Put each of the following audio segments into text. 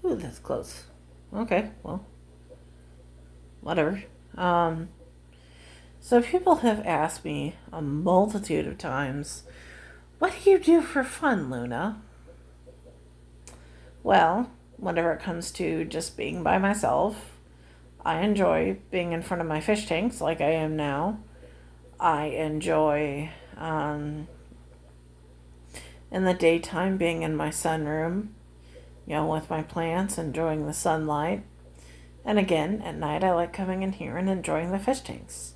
Ooh, that's close. Okay, well, whatever. Um, so people have asked me a multitude of times, what do you do for fun, Luna? Well, whenever it comes to just being by myself, I enjoy being in front of my fish tanks like I am now. I enjoy, in the daytime, being in my sunroom, with my plants, enjoying the sunlight. And again, at night, I like coming in here and enjoying the fish tanks.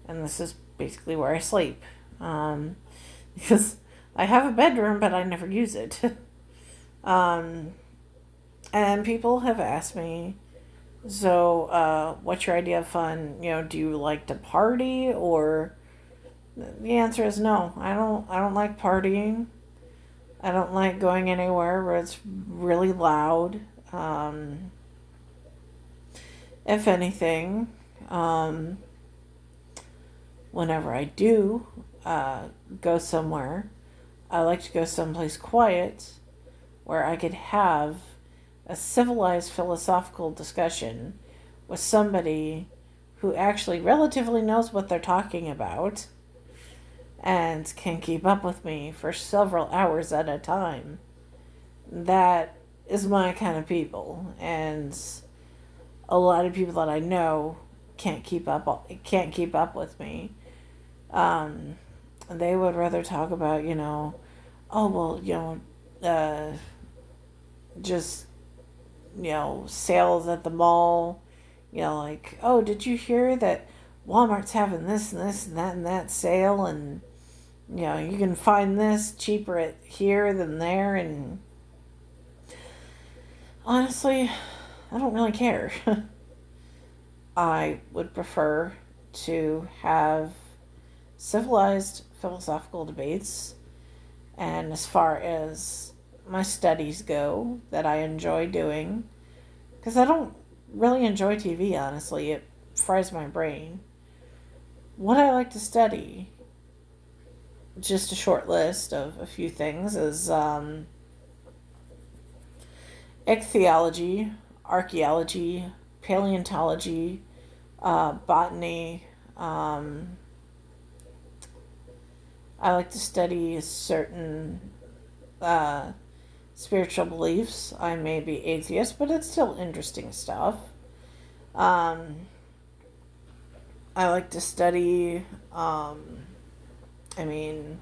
And this is basically where I sleep. Um, because I have a bedroom, but I never use it. um, and people have asked me, so, what's your idea of fun? Do you like to party, or the answer is no. I don't like partying. I don't like going anywhere where it's really loud. Um, if anything, um, whenever I do go somewhere, I like to go someplace quiet where I could have a civilized philosophical discussion with somebody who actually relatively knows what they're talking about and can keep up with me for several hours at a time. That is my kind of people, and a lot of people that I know can't keep up with me. Um, they would rather talk about, oh well, just sales at the mall. Like, oh, did you hear that Walmart's having this and this and that sale, and you can find this cheaper at here than there. And honestly, I don't really care. I would prefer to have civilized philosophical debates, and as far as my studies go, that I enjoy doing, because I don't really enjoy TV, honestly. It fries my brain. What I like to study, just a short list of a few things, is ichthyology, archaeology, paleontology, botany. I like to study certain uh, spiritual beliefs. I may be atheist, but it's still interesting stuff. Um, I like to study, I mean,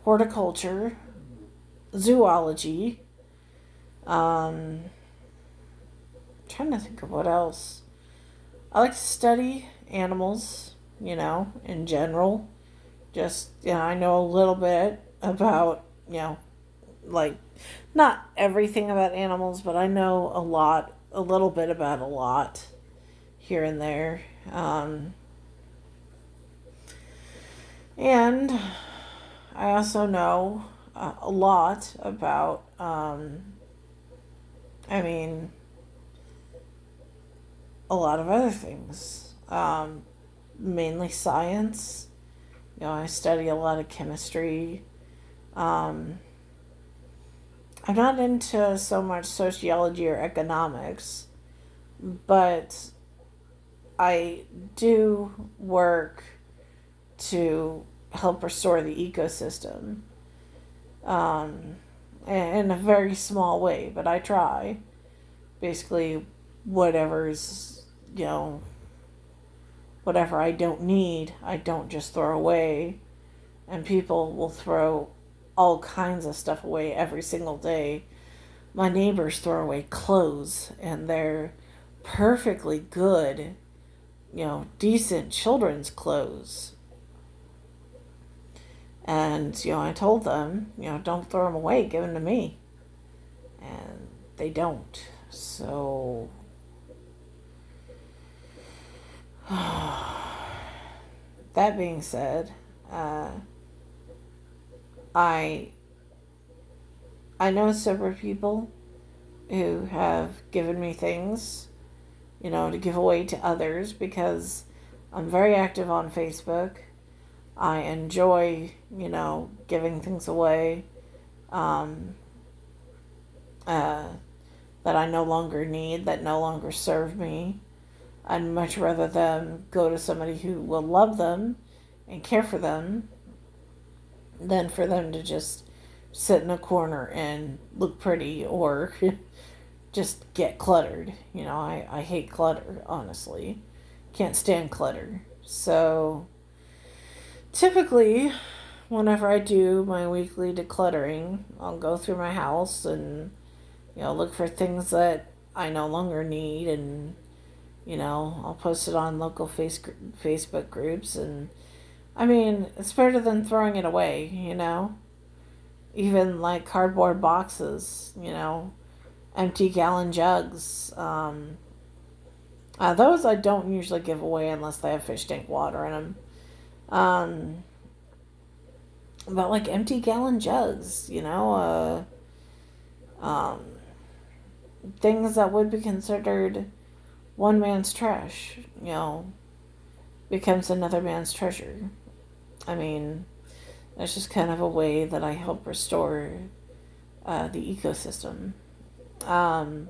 horticulture, zoology. Trying to think of what else. I like to study animals, in general. Just, I know a little bit about, like, not everything about animals, but I know a little bit about a lot here and there. And I also know a lot about, I mean, a lot of other things. Mainly science. I study a lot of chemistry. Um, I'm not into so much sociology or economics, but I do work to help restore the ecosystem, um, in a very small way, but I try. Basically, whatever's, you know, whatever I don't need, I don't just throw away. And people will throw all kinds of stuff away every single day. My neighbors throw away clothes, and they're perfectly good, decent children's clothes. And, I told them, don't throw them away, give them to me. And they don't. So, that being said, uh, I I know several people who have given me things, to give away to others because I'm very active on Facebook. I enjoy, giving things away. Um, uh, that I no longer need, that no longer serve me. I'd much rather them go to somebody who will love them and care for them than for them to just sit in a corner and look pretty or just get cluttered. I hate clutter, honestly. Can't stand clutter. So typically, whenever I do my weekly decluttering, I'll go through my house and, look for things that I no longer need, and, I'll post it on local Facebook groups. And I mean, it's better than throwing it away. Even like cardboard boxes, empty gallon jugs. Those I don't usually give away unless they have fish tank water in them. But like empty gallon jugs, things that would be considered one man's trash, becomes another man's treasure. I mean, that's just kind of a way that I help restore the ecosystem. Um,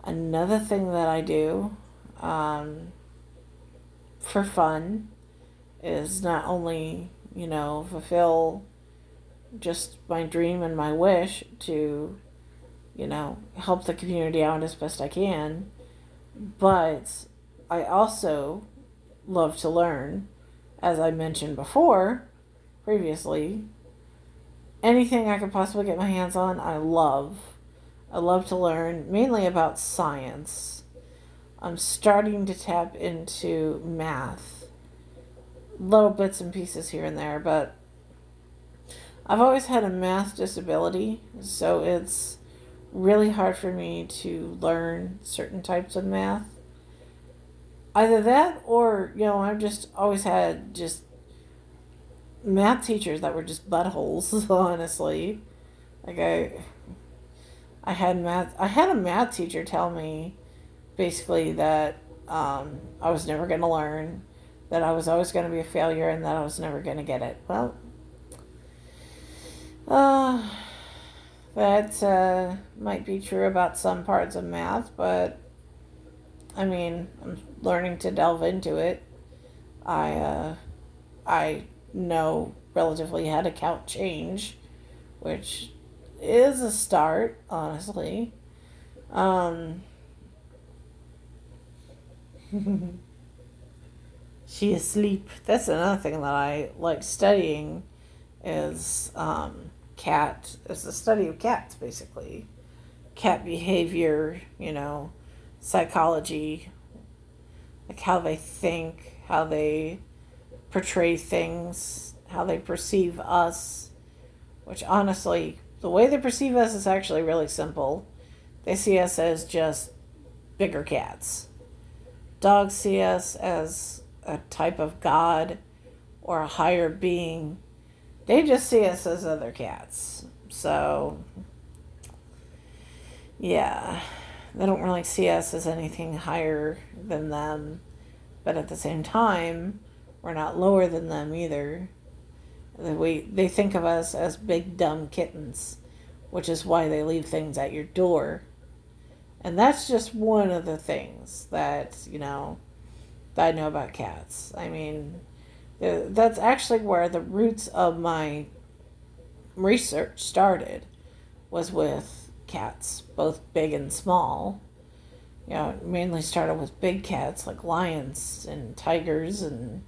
Another thing that I do for fun is not only, fulfill just my dream and my wish to, help the community out as best I can, but I also love to learn, as I mentioned previously. Anything I could possibly get my hands on, I love. I love to learn, mainly about science. I'm starting to tap into math, little bits and pieces here and there, but I've always had a math disability, so it's really hard for me to learn certain types of math. Either that or, I've just always had just math teachers that were just buttholes, honestly. Like I had a math teacher tell me basically that I was never going to learn, that I was always going to be a failure, and that I was never going to get it. Well, that might be true about some parts of math, but I mean, I'm learning to delve into it. I know relatively how to count change, which is a start, honestly. Um, she asleep. That's another thing that I like studying is is the study of cats, basically. Cat behavior, psychology, like how they think, how they portray things, how they perceive us, which honestly, the way they perceive us is actually really simple. They see us as just bigger cats. Dogs see us as a type of god or a higher being. They just see us as other cats. So, yeah, they don't really see us as anything higher than them. But at the same time, we're not lower than them either. They think of us as big dumb kittens, which is why they leave things at your door. And that's just one of the things that, that I know about cats. I mean, that's actually where the roots of my research started, was with cats, both big and small. It mainly started with big cats like lions and tigers, and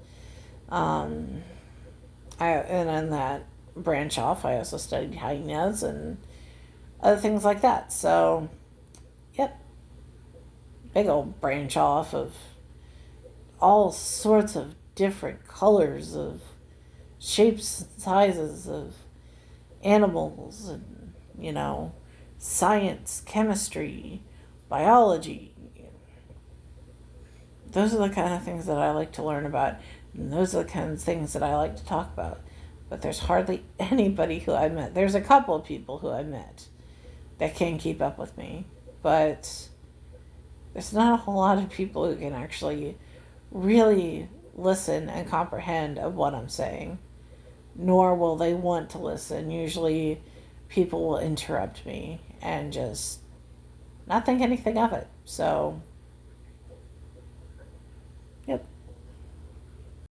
and then that branch off, I also studied hyenas and other things like that. So, yep, big old branch off of all sorts of different colors, of shapes and sizes of animals, and, science, chemistry, biology. Those are the kind of things that I like to learn about, and those are the kind of things that I like to talk about. But there's hardly anybody who I met. There's a couple of people who I met that can keep up with me, but there's not a whole lot of people who can actually really listen and comprehend of what I'm saying, nor will they want to listen. Usually people will interrupt me and just not think anything of it. So, yep.